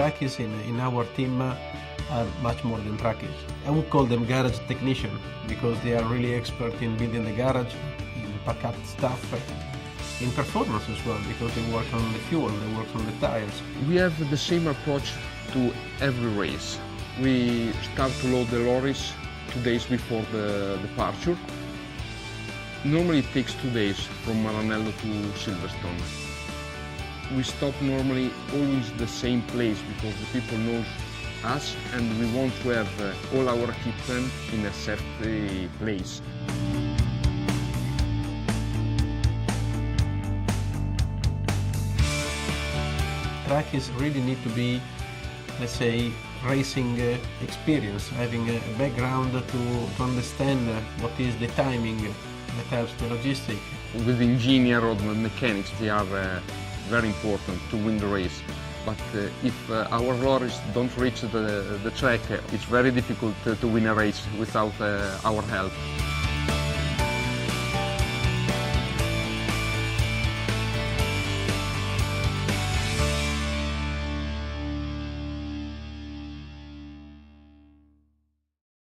trackies in our team are much more than trackies. I would call them garage technician because they are really expert in building the garage, in pack-up stuff, in performance as well because they work on the fuel, they work on the tires. We have the same approach to every race. We start to load the lorries 2 days before the departure. Normally it takes 2 days from Maranello to Silverstone. We stop normally always the same place because the people know us and we want to have all our equipment in a safety place. Trackies really need to be, let's say, racing experience, having a background to understand what is the timing that helps the logistics. With the engineer or the mechanics, they are very important to win the race. But if our lorries don't reach the track, it's very difficult to win a race without our help.